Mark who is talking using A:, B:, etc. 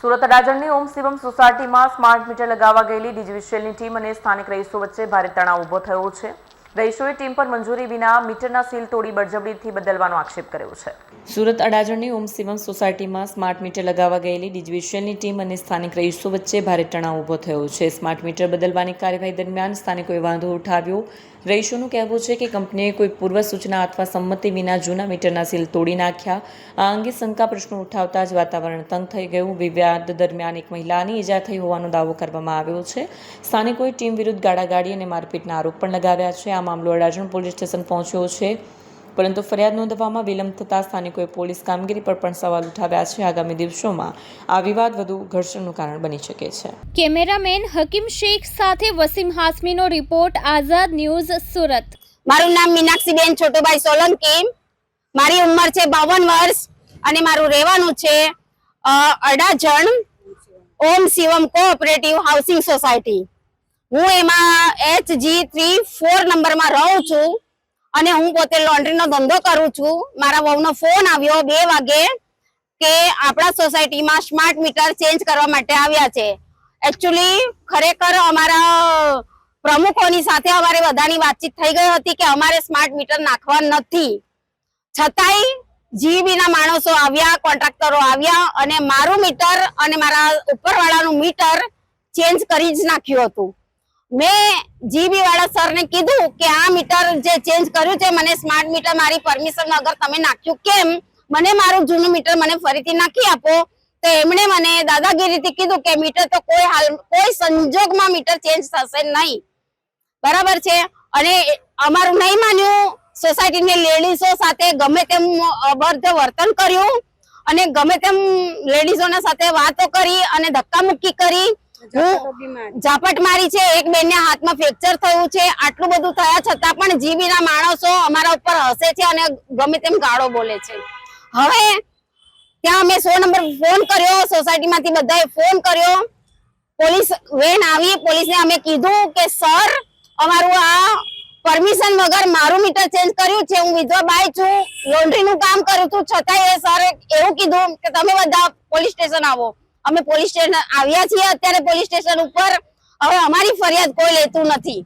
A: સુરત અડાજણની ઓમ શિવમ સોસાયટીમાં smart meter લગાવવા ગયેલી ડીજીવીસીએલની ટીમ અને સ્થાનિક રહીશો વચ્ચે ભારે તણાવ ઊભો થયો છે। રહીશોએ ટીમ પર મંજૂરી વિના મીટરના સીલ તોડી બળજબરીથી બદલવાનો આક્ષેપ કર્યો છે। સુરત અડાજણની ઓમ શિવમ સોસાયટીમાં સ્માર્ટ મીટર લગાવવા ગયેલી ડીજીવીસીએલની ટીમ અને સ્થાનિક રહીશો વચ્ચે ભારે તણાવ ઊભો થયો છે। સ્માર્ટ મીટર બદલવાની કાર્યવાહી દરમિયાન સ્થાનિકોએ વાંધો ઉઠાવ્યો। રહીશોનું કહેવું છે કે કંપનીએ કોઈ પૂર્વ સૂચના અથવા સંમતિ વિના જૂના મીટરના સીલ તોડી નાખ્યા। આ અંગે શંકા પ્રશ્નો ઉઠાવતા જ વાતાવરણ તંગ થઈ ગયું। વિવાદ દરમિયાન એક મહિલાની ઈજા થઈ હોવાનો દાવો કરવામાં આવ્યો છે। સ્થાનિકોએ ટીમ વિરુદ્ધ ગાળાગાળી અને મારપીટના આરોપ પણ લગાવ્યા છે। આ મામલો અડાજણ પોલીસ સ્ટેશન પહોંચ્યો છે, પરંતુ ફરિયાદ નોંધવામાં વિલંબ થતાં સ્થાનિકોએ પોલીસ કામગીરી પર પણ સવાલ ઉઠાવ્યા છે। આગામી દિવસોમાં આ વિવાદ વધુ ઘર્ષણનું કારણ બની શકે છે।
B: કેમેરામેન હકીમ શેખ સાથે વસીમ હાસમીનો રિપોર્ટ, આઝાદ ન્યૂઝ, સુરત।
C: મારું નામ મીનાક્ષીબેન છોટુભાઈ સોલંકી, મારી ઉંમર છે 52 વર્ષ અને મારું રહેવાનું છે અડાજણ ઓમ શિવમ કોઓપરેટિવ હાઉસિંગ સોસાયટી। હું એમાં HG3-4 નંબરમાં રહું છું અને હું પોતે લોન્ડ્રીનો ધંધો કરું છું। મારા વહુનો ફોન આવ્યો 2 વાગે કે આપણા સોસાયટીમાં સ્માર્ટ મીટર ચેન્જ કરવા માટે આવ્યા છે। એકચ્યુઅલી ખરેખર અમારા પ્રમુખોની સાથે અમારે બધાની વાતચીત થઈ ગઈ હતી કે અમારે સ્માર્ટ મીટર નાખવા નથી, છતાંય જીબીના માણસો આવ્યા, કોન્ટ્રાક્ટરો આવ્યા અને મારું મીટર અને મારા ઉપરવાળાનું મીટર ચેન્જ કરી જ નાખ્યું હતું। મેં જીબી વાળા સરને કીધું કે આ મીટર જે ચેન્જ કર્યું છે મને સ્માર્ટ મીટર મારી પરમિશન વગર તમે નાખ્યું કેમ, મને મારું જૂનું મીટર મને ફરીથી નાખી આપો। તો એમણે મને દાદાગીરીથી કીધું કે મીટર તો કોઈ સંજોગમાં મીટર ચેન્જ થશે નહીં, બરાબર છે। અને અમારું નહીં માન્યું, સોસાયટીની લેડીઝો સાથે ગમે તેમ અભદ્ર વર્તન કર્યું અને ગમે તેમ લેડીઝોના સાથે વાતો કરી અને ધક્કામુક્કી કરી, ઝાપટ મારી છે। એક બેનને હાથમાં ફ્રેક્ચર થયું છે। આટલું બધું થયા છતાં પણ જીબીના માણસો અમારા ઉપર હસે છે અને ગમે તેમ ગાળો બોલે છે। હવે ત્યાં અમે 100 નંબર ફોન કર્યો, સોસાયટીમાંથી બધાએ ફોન કર્યો, પોલીસ વેન આવી, પોલીસને અમે કીધું કે સર અમારું આ પરમિશન વગર મારું મીટર ચેન્જ કર્યું છે, હું વિધવા બાઈ છું, લોન્ડ્રીનું કામ કરું છું, છતાંય એ સર એવું કીધું કે તમે બધા પોલીસ સ્ટેશન આવો। અમે પોલીસ સ્ટેશન આવ્યા છીએ અત્યારે પોલીસ સ્ટેશન ઉપર। હવે અમારી ફરિયાદ કોઈ લેતું નથી।